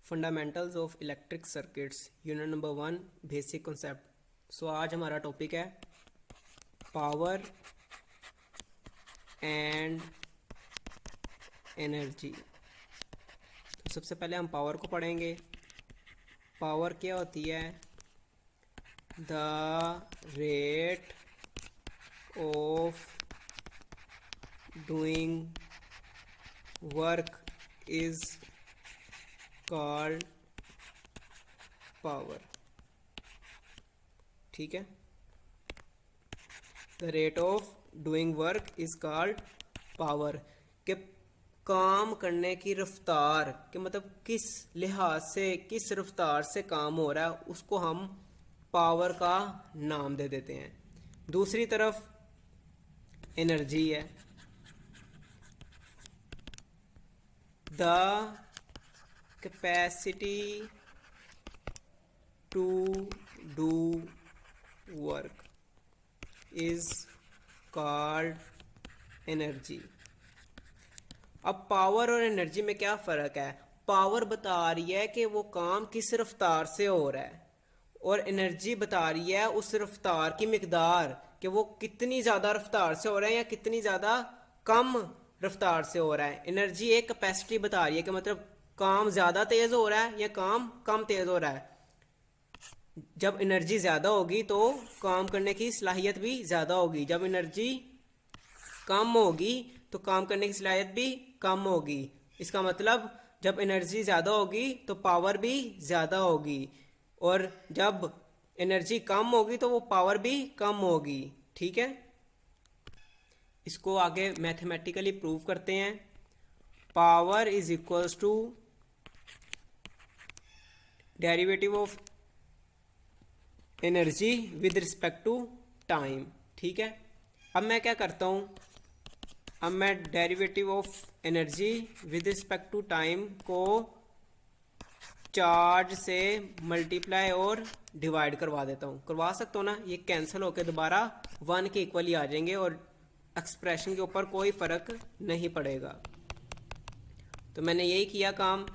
Fundamentals of electric circuits unit number 1 basic concept. So आज हमारा topic है power and energy. तो सबसे पहले हम पावर को पढ़ेंगे। पावर क्या होती है? The rate of doing work is called power. ठीक है, the rate of doing work is called power. के काम करने की रफ्तार के मतलब किस लिहाज से, किस रफ्तार से काम हो रहा है, उसको हम पावर का नाम दे देते हैं। दूसरी तरफ एनर्जी है। The capacity to do work is called energy. अब पावर और एनर्जी में क्या फ़र्क है? पावर बता रही है कि वो काम किस रफ्तार से हो रहा है, और एनर्जी बता रही है उस रफ्तार की मिकदार, कि वो कितनी ज़्यादा रफ्तार से हो रहा है या कितनी ज़्यादा कम रफ्तार से हो रहा है। एनर्जी एक कैपेसिटी बता रही है कि मतलब काम ज़्यादा तेज़ हो रहा है या काम कम तेज़ हो रहा है। जब एनर्जी ज़्यादा होगी तो काम करने की सलाहियत भी ज़्यादा होगी, जब एनर्जी कम होगी तो काम करने की सलाहियत भी कम होगी। इसका मतलब जब एनर्जी ज़्यादा होगी तो पावर भी ज़्यादा होगी, और जब एनर्जी कम होगी तो वो पावर भी कम होगी। ठीक है, इसको आगे मैथमेटिकली प्रूव करते हैं। Power is equals to derivative of energy with respect to time. ठीक है, अब मैं क्या करता हूँ, अब मैं derivative of energy with respect to time को चार्ज से मल्टीप्लाई और डिवाइड करवा देता हूँ। करवा सकता हूँ ना? ये कैंसिल होकर दोबारा 1 के इक्वल ही आ जाएंगे और एक्सप्रेशन के ऊपर कोई फ़र्क नहीं पड़ेगा। तो मैंने यही किया काम।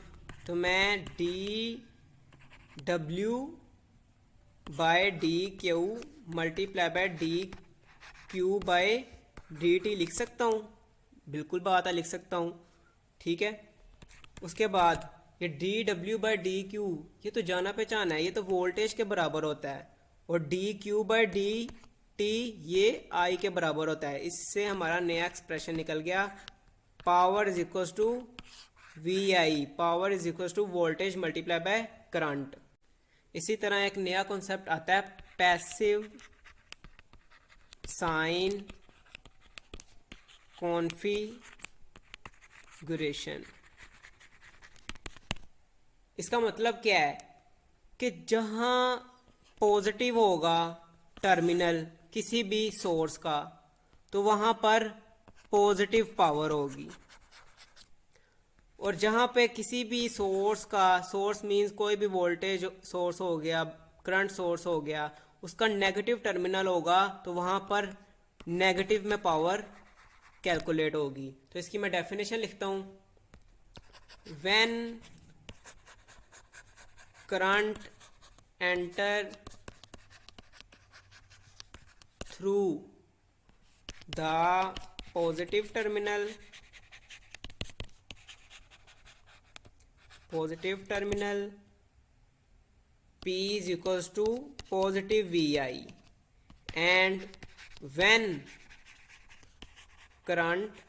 तो मैं D W by D Q multiply by D Q by D T लिख सकता हूँ। बिल्कुल बात है, लिख सकता हूँ। ठीक है, उसके बाद ये D W by D Q, ये तो जाना पहचाना है, ये तो वोल्टेज के बराबर होता है, और D Q by D T ये आई के बराबर होता है। इससे हमारा नया एक्सप्रेशन निकल गया, power is equal to V I. Power is equal to voltage multiply by current. इसी तरह एक नया कॉन्सेप्ट आता है पैसिव साइन कॉन्फ़िगरेशन। इसका मतलब क्या है कि जहां पॉजिटिव होगा टर्मिनल किसी भी सोर्स का, तो वहां पर पॉजिटिव पावर होगी, और जहां पे किसी भी सोर्स का, सोर्स मींस कोई भी वोल्टेज सोर्स हो गया, करंट सोर्स हो गया, उसका नेगेटिव टर्मिनल होगा, तो वहां पर नेगेटिव में पावर कैलकुलेट होगी। तो इसकी मैं डेफिनेशन लिखता हूं, when current enter through the positive terminal, P is equals to positive VI, and when current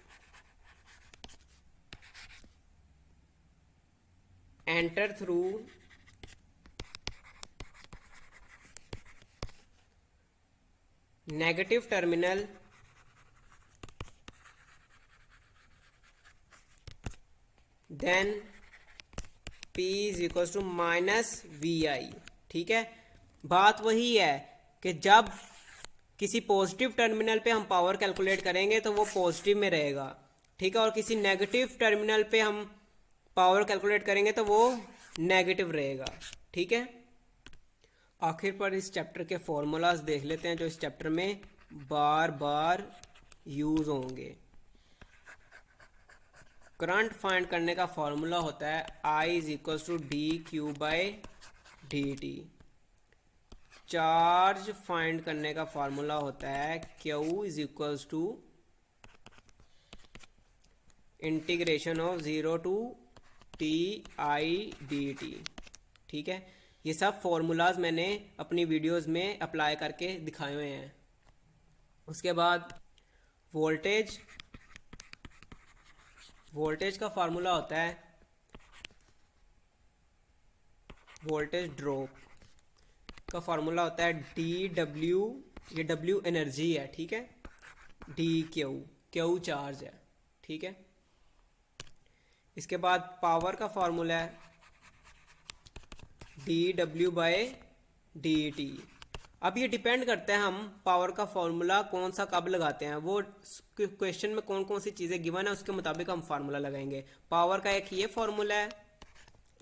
enter through negative terminal, then P is equals to minus VI। ठीक है, बात वही है कि जब किसी पॉजिटिव टर्मिनल पे हम पावर कैलकुलेट करेंगे तो वो पॉजिटिव में रहेगा। ठीक है, और किसी नेगेटिव टर्मिनल पे हम पावर कैलकुलेट करेंगे तो वो नेगेटिव रहेगा। ठीक है, आखिर पर इस चैप्टर के फॉर्मूलाज देख लेते हैं जो इस चैप्टर में बार बार यूज होंगे। करंट फाइंड करने का फॉर्मूला होता है I is equal to D Q by D T. Charge find करने का फॉर्मूला होता है Q is equal to integration of 0 to T I D T. ठीक है, ये सब फॉर्मूलाज मैंने अपनी वीडियोस में अप्लाई करके दिखाए हुए हैं। उसके बाद वोल्टेज, वोल्टेज का फार्मूला होता है वोल्टेज ड्रॉप का फार्मूला होता है डी डब्ल्यू, ये डब्ल्यू एनर्जी है, ठीक है, डी क्यू, क्यू चार्ज है, ठीक है। इसके बाद पावर का फार्मूला है D W by D T. अब ये डिपेंड करता है हम पावर का फॉर्मूला कौन सा कब लगाते हैं, वो क्वेश्चन में कौन कौन सी चीज़ें गिवन है उसके मुताबिक हम फार्मूला लगाएंगे। पावर का एक ये फार्मूला है,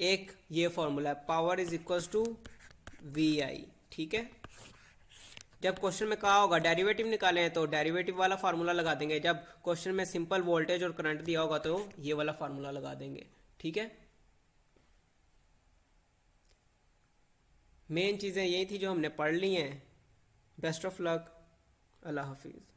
एक ये फार्मूला है, power is equal to V I, ठीक है। जब क्वेश्चन में कहा होगा डेरिवेटिव निकालें तो डेरिवेटिव वाला फार्मूला लगा देंगे, जब क्वेश्चन में सिंपल वोल्टेज और करंट दिया होगा तो ये वाला फार्मूला लगा देंगे, ठीक है। मेन चीज़ें यही थी जो हमने पढ़ ली हैं। बेस्ट ऑफ लक, अल्लाह हाफिज़।